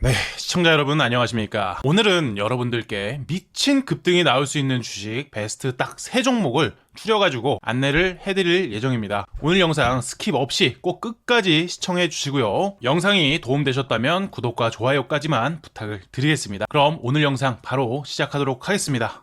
네, 시청자 여러분 안녕하십니까. 오늘은 여러분들께 미친 급등이 나올 수 있는 주식 베스트 딱 3종목을 추려가지고 안내를 해드릴 예정입니다. 오늘 영상 스킵 없이 꼭 끝까지 시청해 주시고요. 영상이 도움되셨다면 구독과 좋아요까지만 부탁을 드리겠습니다. 그럼 오늘 영상 바로 시작하도록 하겠습니다.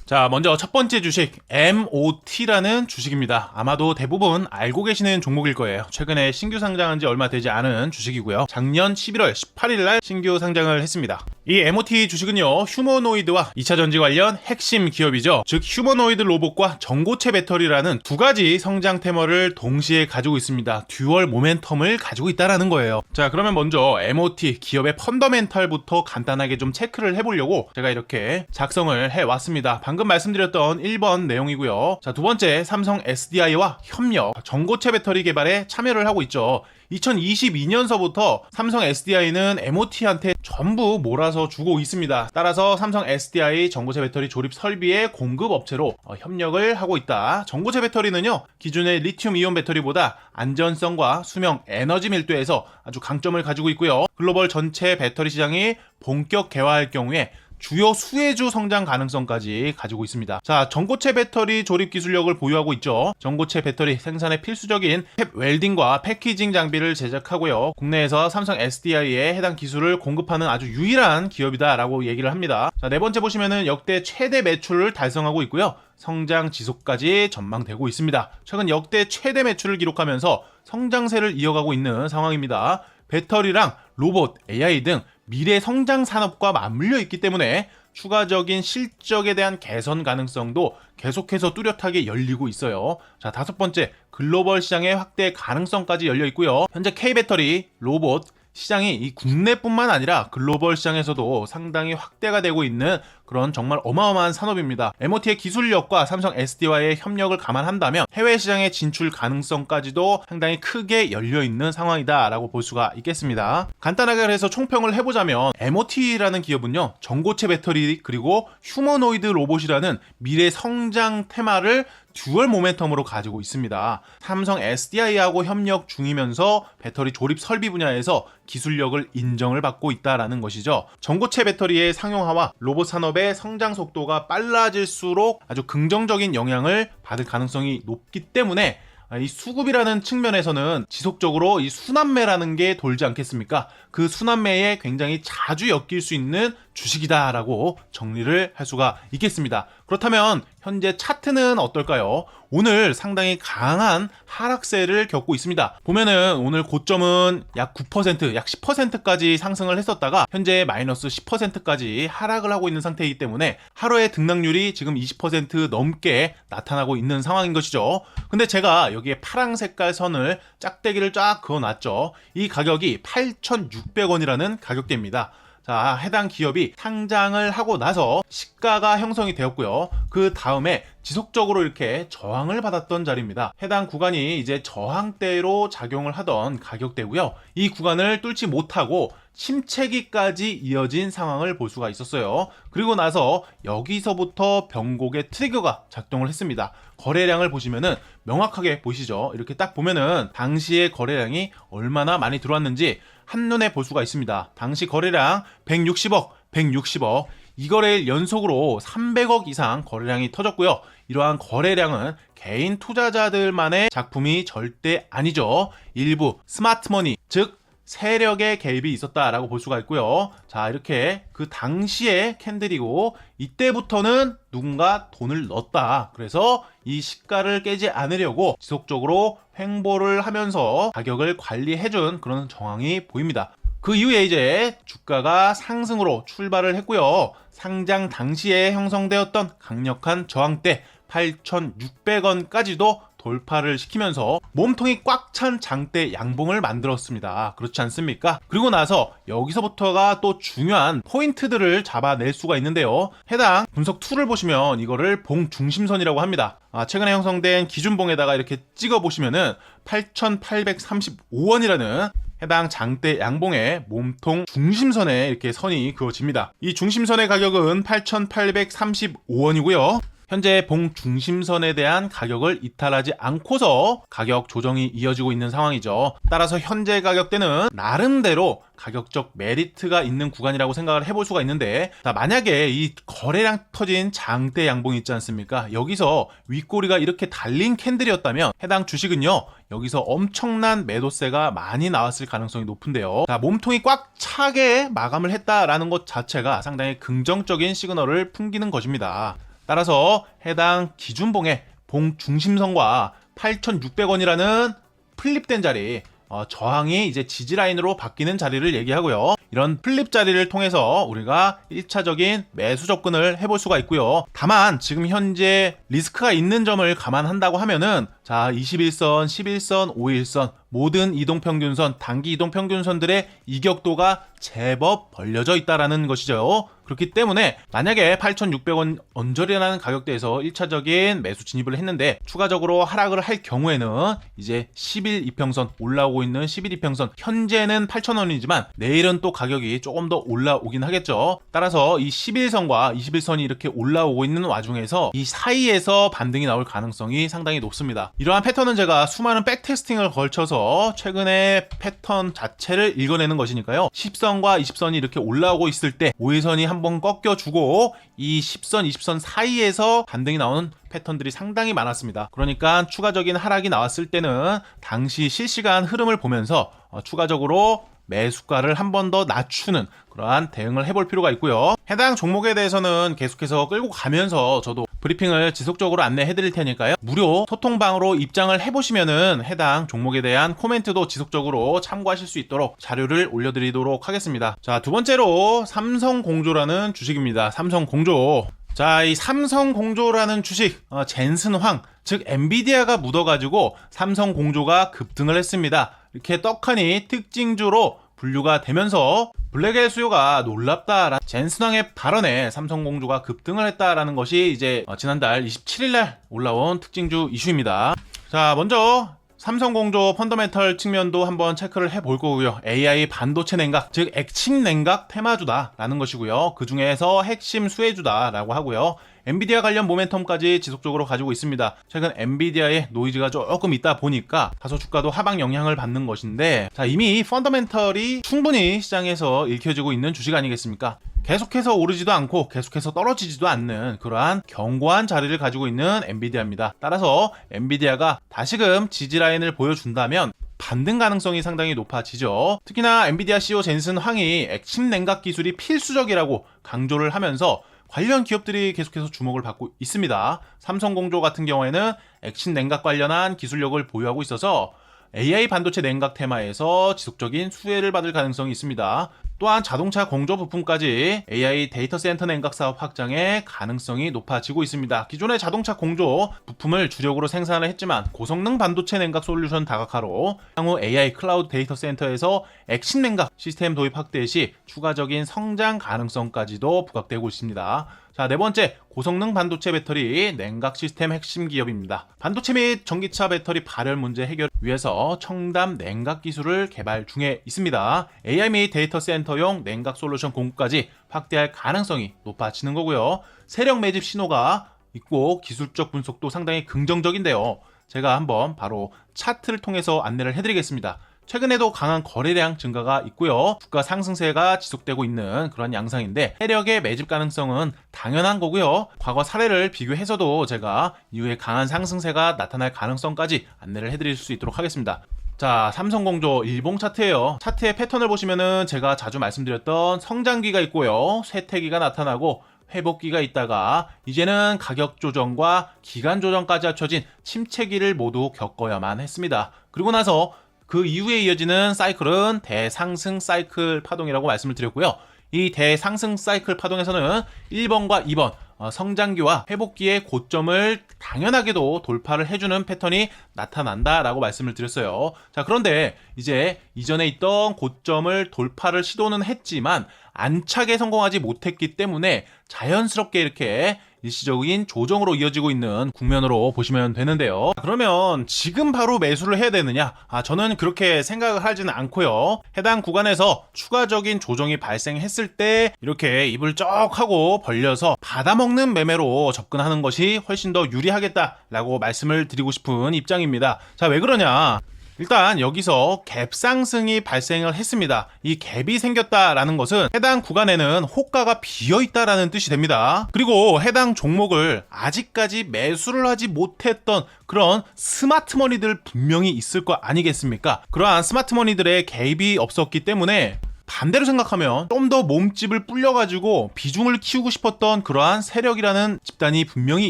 자, 먼저 첫 번째 주식 MOT라는 주식입니다. 아마도 대부분 알고 계시는 종목일 거예요. 최근에 신규 상장한 지 얼마 되지 않은 주식이고요. 작년 11월 18일 날 신규 상장을 했습니다. 이 MOT 주식은요, 휴머노이드와 2차 전지 관련 핵심 기업이죠. 즉 휴머노이드 로봇과 전고체 배터리라는 두 가지 성장 테마를 동시에 가지고 있습니다. 듀얼 모멘텀을 가지고 있다라는 거예요. 자, 그러면 먼저 MOT 기업의 펀더멘탈부터 간단하게 좀 체크를 해보려고 제가 이렇게 작성을 해왔습니다. 방금 말씀드렸던 1번 내용이고요. 자, 두 번째, 삼성 SDI와 협력, 전고체 배터리 개발에 참여를 하고 있죠. 2022년서부터 삼성 SDI는 MOT한테 전부 몰아서 주고 있습니다. 따라서 삼성 SDI 전고체 배터리 조립 설비의 공급 업체로 협력을 하고 있다. 전고체 배터리는요, 기존의 리튬 이온 배터리보다 안전성과 수명, 에너지 밀도에서 아주 강점을 가지고 있고요. 글로벌 전체 배터리 시장이 본격 개화할 경우에 주요 수혜주 성장 가능성까지 가지고 있습니다. 자, 전고체 배터리 조립 기술력을 보유하고 있죠. 전고체 배터리 생산에 필수적인 팹 웰딩과 패키징 장비를 제작하고요. 국내에서 삼성 SDI에 해당 기술을 공급하는 아주 유일한 기업이다라고 얘기를 합니다. 자, 네 번째 보시면은 역대 최대 매출을 달성하고 있고요. 성장 지속까지 전망되고 있습니다. 최근 역대 최대 매출을 기록하면서 성장세를 이어가고 있는 상황입니다. 배터리랑 로봇, AI 등 미래 성장 산업과 맞물려 있기 때문에 추가적인 실적에 대한 개선 가능성도 계속해서 뚜렷하게 열리고 있어요. 자, 다섯 번째, 글로벌 시장의 확대 가능성까지 열려 있고요. 현재 K배터리, 로봇 시장이 이 국내뿐만 아니라 글로벌 시장에서도 상당히 확대가 되고 있는 그런 정말 어마어마한 산업입니다. MOT의 기술력과 삼성 SDI와의 협력을 감안한다면 해외 시장의 진출 가능성까지도 상당히 크게 열려있는 상황이다라고 볼 수가 있겠습니다. 간단하게 해서 총평을 해보자면 MOT라는 기업은요, 전고체 배터리 그리고 휴머노이드 로봇이라는 미래 성장 테마를 듀얼 모멘텀으로 가지고 있습니다. 삼성 SDI하고 협력 중이면서 배터리 조립 설비 분야에서 기술력을 인정을 받고 있다라는 것이죠. 전고체 배터리의 상용화와 로봇 산업의 성장 속도가 빨라질수록 아주 긍정적인 영향을 받을 가능성이 높기 때문에 이 수급이라는 측면에서는 지속적으로 이 순환매라는 게 돌지 않겠습니까? 그 순환매에 굉장히 자주 엮일 수 있는 주식이다라고 정리를 할 수가 있겠습니다. 그렇다면 현재 차트는 어떨까요? 오늘 상당히 강한 하락세를 겪고 있습니다. 보면은 오늘 고점은 약 9%, 약 10%까지 상승을 했었다가 현재 마이너스 10%까지 하락을 하고 있는 상태이기 때문에 하루의 등락률이 지금 20% 넘게 나타나고 있는 상황인 것이죠. 근데 제가 여기에 파랑 색깔 선을 짝대기를 쫙 그어놨죠. 이 가격이 8,600원이라는 가격대입니다. 자, 해당 기업이 상장을 하고 나서 시가가 형성이 되었고요. 그 다음에 지속적으로 이렇게 저항을 받았던 자리입니다. 해당 구간이 이제 저항대로 작용을 하던 가격대고요. 이 구간을 뚫지 못하고 침체기까지 이어진 상황을 볼 수가 있었어요. 그리고 나서 여기서부터 변곡의 트리거가 작동을 했습니다. 거래량을 보시면은 명확하게 보시죠. 이렇게 딱 보면은 당시의 거래량이 얼마나 많이 들어왔는지 한눈에 볼 수가 있습니다. 당시 거래량 160억, 이 거래일 연속으로 300억 이상 거래량이 터졌고요. 이러한 거래량은 개인 투자자들만의 작품이 절대 아니죠. 일부 스마트머니, 즉 세력의 개입이 있었다라고 볼 수가 있고요. 자, 이렇게 그 당시의 캔들이고 이때부터는 누군가 돈을 넣었다. 그래서 이 시가를 깨지 않으려고 지속적으로 횡보를 하면서 가격을 관리해준 그런 정황이 보입니다. 그 이후에 이제 주가가 상승으로 출발을 했고요. 상장 당시에 형성되었던 강력한 저항대 8,600원까지도 돌파를 시키면서 몸통이 꽉 찬 장대 양봉을 만들었습니다. 그렇지 않습니까? 그리고 나서 여기서부터가 또 중요한 포인트들을 잡아낼 수가 있는데요. 해당 분석 툴을 보시면 이거를 봉 중심선이라고 합니다. 최근에 형성된 기준봉에다가 이렇게 찍어보시면은 8,835원이라는 해당 장대 양봉의 몸통 중심선에 이렇게 선이 그어집니다. 이 중심선의 가격은 8,835원이고요. 현재 봉 중심선에 대한 가격을 이탈하지 않고서 가격 조정이 이어지고 있는 상황이죠. 따라서 현재 가격대는 나름대로 가격적 메리트가 있는 구간이라고 생각을 해볼 수가 있는데, 자, 만약에 이 거래량 터진 장대 양봉이 있지 않습니까? 여기서 윗꼬리가 이렇게 달린 캔들이었다면 해당 주식은요, 여기서 엄청난 매도세가 많이 나왔을 가능성이 높은데요. 자, 몸통이 꽉 차게 마감을 했다라는 것 자체가 상당히 긍정적인 시그널을 풍기는 것입니다. 따라서 해당 기준봉의 봉 중심선과 8,600원이라는 플립된 자리, 저항이 이제 지지라인으로 바뀌는 자리를 얘기하고요. 이런 플립 자리를 통해서 우리가 1차적인 매수 접근을 해볼 수가 있고요. 다만 지금 현재 리스크가 있는 점을 감안한다고 하면은, 자, 21선, 11선, 5일선 모든 이동평균선, 단기 이동평균선들의 이격도가 제법 벌려져 있다라는 것이죠. 그렇기 때문에 만약에 8,600원 언저리라는 가격대에서 1차적인 매수 진입을 했는데 추가적으로 하락을 할 경우에는 이제 10일 이평선, 올라오고 있는 10일 이평선, 현재는 8,000원이지만 내일은 또 가격이 조금 더 올라오긴 하겠죠. 따라서 이 11선과 21선이 이렇게 올라오고 있는 와중에서 이 사이에서 반등이 나올 가능성이 상당히 높습니다. 이러한 패턴은 제가 수많은 백테스팅을 걸쳐서 최근에 패턴 자체를 읽어내는 것이니까요. 10선과 20선이 이렇게 올라오고 있을 때 5일선이 한번 꺾여주고 이 10선, 20선 사이에서 반등이 나오는 패턴들이 상당히 많았습니다. 그러니까 추가적인 하락이 나왔을 때는 당시 실시간 흐름을 보면서 추가적으로 매수가를 한 번 더 낮추는 그러한 대응을 해볼 필요가 있고요. 해당 종목에 대해서는 계속해서 끌고 가면서 저도 브리핑을 지속적으로 안내해 드릴 테니까요. 무료 소통방으로 입장을 해보시면은 해당 종목에 대한 코멘트도 지속적으로 참고하실 수 있도록 자료를 올려드리도록 하겠습니다. 자, 두 번째로 삼성공조라는 주식입니다. 삼성공조. 자, 이 삼성공조라는 주식, 젠슨황, 즉 엔비디아가 묻어가지고 삼성공조가 급등을 했습니다. 이렇게 떡하니 특징주로 분류가 되면서 블랙의 수요가 놀랍다라는 젠슨황의 발언에 삼성공조가 급등을 했다라는 것이 이제 지난달 27일날 올라온 특징주 이슈입니다. 자, 먼저 삼성공조 펀더멘털 측면도 한번 체크를 해볼 거고요. AI 반도체 냉각, 즉 액침 냉각 테마주다라는 것이고요. 그 중에서 핵심 수혜주다라고 하고요. 엔비디아 관련 모멘텀까지 지속적으로 가지고 있습니다. 최근 엔비디아의 노이즈가 조금 있다 보니까 다소 주가도 하방 영향을 받는 것인데, 자, 이미 펀더멘털이 충분히 시장에서 읽혀지고 있는 주식 아니겠습니까? 계속해서 오르지도 않고 계속해서 떨어지지도 않는 그러한 견고한 자리를 가지고 있는 엔비디아입니다. 따라서 엔비디아가 다시금 지지라인을 보여준다면 반등 가능성이 상당히 높아지죠. 특히나 엔비디아 CEO 젠슨 황이 액침 냉각 기술이 필수적이라고 강조를 하면서 관련 기업들이 계속해서 주목을 받고 있습니다. 삼성공조 같은 경우에는 액침 냉각 관련한 기술력을 보유하고 있어서 AI 반도체 냉각 테마에서 지속적인 수혜를 받을 가능성이 있습니다. 또한 자동차 공조 부품까지 AI 데이터 센터 냉각 사업 확장의 가능성이 높아지고 있습니다. 기존의 자동차 공조 부품을 주력으로 생산을 했지만 고성능 반도체 냉각 솔루션 다각화로 향후 AI 클라우드 데이터 센터에서 액침 냉각 시스템 도입 확대 시 추가적인 성장 가능성까지도 부각되고 있습니다. 자, 네 번째, 고성능 반도체 배터리 냉각 시스템 핵심 기업입니다. 반도체 및 전기차 배터리 발열 문제 해결 위해서 첨단 냉각 기술을 개발 중에 있습니다. AI 및 데이터 센터용 냉각 솔루션 공급까지 확대할 가능성이 높아지는 거고요. 세력 매집 신호가 있고 기술적 분석도 상당히 긍정적인데요. 제가 한번 바로 차트를 통해서 안내를 해드리겠습니다. 최근에도 강한 거래량 증가가 있고요. 주가 상승세가 지속되고 있는 그런 양상인데 세력의 매집 가능성은 당연한 거고요. 과거 사례를 비교해서도 제가 이후에 강한 상승세가 나타날 가능성까지 안내를 해드릴 수 있도록 하겠습니다. 자, 삼성공조 일봉 차트예요. 차트의 패턴을 보시면은 제가 자주 말씀드렸던 성장기가 있고요. 쇠퇴기가 나타나고 회복기가 있다가 이제는 가격 조정과 기간 조정까지 합쳐진 침체기를 모두 겪어야만 했습니다. 그리고 나서 그 이후에 이어지는 사이클은 대상승 사이클 파동이라고 말씀을 드렸고요. 이 대상승 사이클 파동에서는 1번과 2번 성장기와 회복기의 고점을 당연하게도 돌파를 해주는 패턴이 나타난다라고 말씀을 드렸어요. 자, 그런데 이제 이전에 있던 고점을 돌파를 시도는 했지만 안착에 성공하지 못했기 때문에 자연스럽게 이렇게 일시적인 조정으로 이어지고 있는 국면으로 보시면 되는데요. 그러면 지금 바로 매수를 해야 되느냐? 저는 그렇게 생각을 하지는 않고요. 해당 구간에서 추가적인 조정이 발생했을 때 이렇게 입을 쩍 하고 벌려서 받아먹는 매매로 접근하는 것이 훨씬 더 유리하겠다라고 말씀을 드리고 싶은 입장입니다. 자, 왜 그러냐? 일단 여기서 갭 상승이 발생을 했습니다. 이 갭이 생겼다라는 것은 해당 구간에는 호가가 비어있다라는 뜻이 됩니다. 그리고 해당 종목을 아직까지 매수를 하지 못했던 그런 스마트머니들 분명히 있을 거 아니겠습니까? 그러한 스마트머니들의 갭이 없었기 때문에 반대로 생각하면 좀 더 몸집을 불려가지고 비중을 키우고 싶었던 그러한 세력이라는 집단이 분명히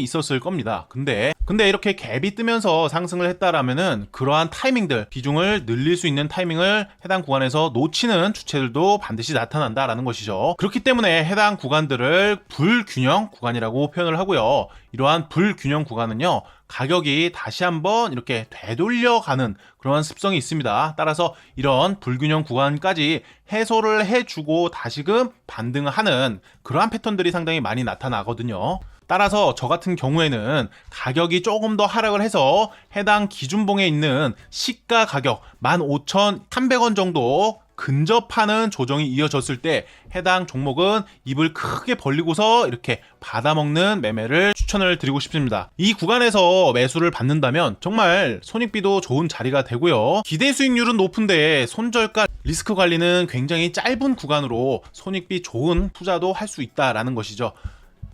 있었을 겁니다. 근데 이렇게 갭이 뜨면서 상승을 했다라면은 그러한 타이밍들, 비중을 늘릴 수 있는 타이밍을 해당 구간에서 놓치는 주체들도 반드시 나타난다라는 것이죠. 그렇기 때문에 해당 구간들을 불균형 구간이라고 표현을 하고요. 이러한 불균형 구간은요, 가격이 다시 한번 이렇게 되돌려가는 그런 습성이 있습니다. 따라서 이런 불균형 구간까지 해소를 해주고 다시금 반등을 하는 그러한 패턴들이 상당히 많이 나타나거든요. 따라서 저 같은 경우에는 가격이 조금 더 하락을 해서 해당 기준봉에 있는 시가 가격 15,300원 정도 근접하는 조정이 이어졌을 때 해당 종목은 입을 크게 벌리고서 이렇게 받아먹는 매매를 추천을 드리고 싶습니다. 이 구간에서 매수를 받는다면 정말 손익비도 좋은 자리가 되고요. 기대 수익률은 높은데 손절가 리스크 관리는 굉장히 짧은 구간으로 손익비 좋은 투자도 할 수 있다라는 것이죠.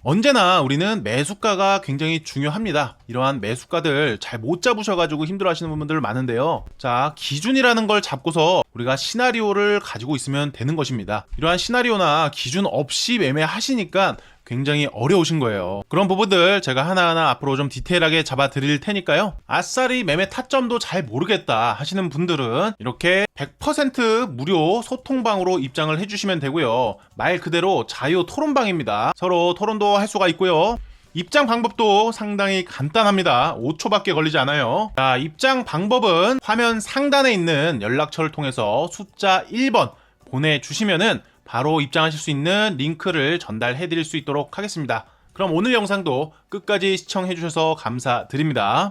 언제나 우리는 매수가가 굉장히 중요합니다. 이러한 매수가들 잘 못 잡으셔가지고 힘들어하시는 분들 많은데요. 자, 기준이라는 걸 잡고서 우리가 시나리오를 가지고 있으면 되는 것입니다. 이러한 시나리오나 기준 없이 매매하시니까 굉장히 어려우신 거예요. 그런 부분들 제가 하나하나 앞으로 좀 디테일하게 잡아 드릴 테니까요. 아싸리 매매 타점도 잘 모르겠다 하시는 분들은 이렇게 100% 무료 소통방으로 입장을 해주시면 되고요. 말 그대로 자유 토론방입니다. 서로 토론도 할 수가 있고요. 입장 방법도 상당히 간단합니다. 5초밖에 걸리지 않아요. 자, 입장 방법은 화면 상단에 있는 연락처를 통해서 숫자 1번 보내주시면은 바로 입장하실 수 있는 링크를 전달해 드릴 수 있도록 하겠습니다. 그럼 오늘 영상도 끝까지 시청해 주셔서 감사드립니다.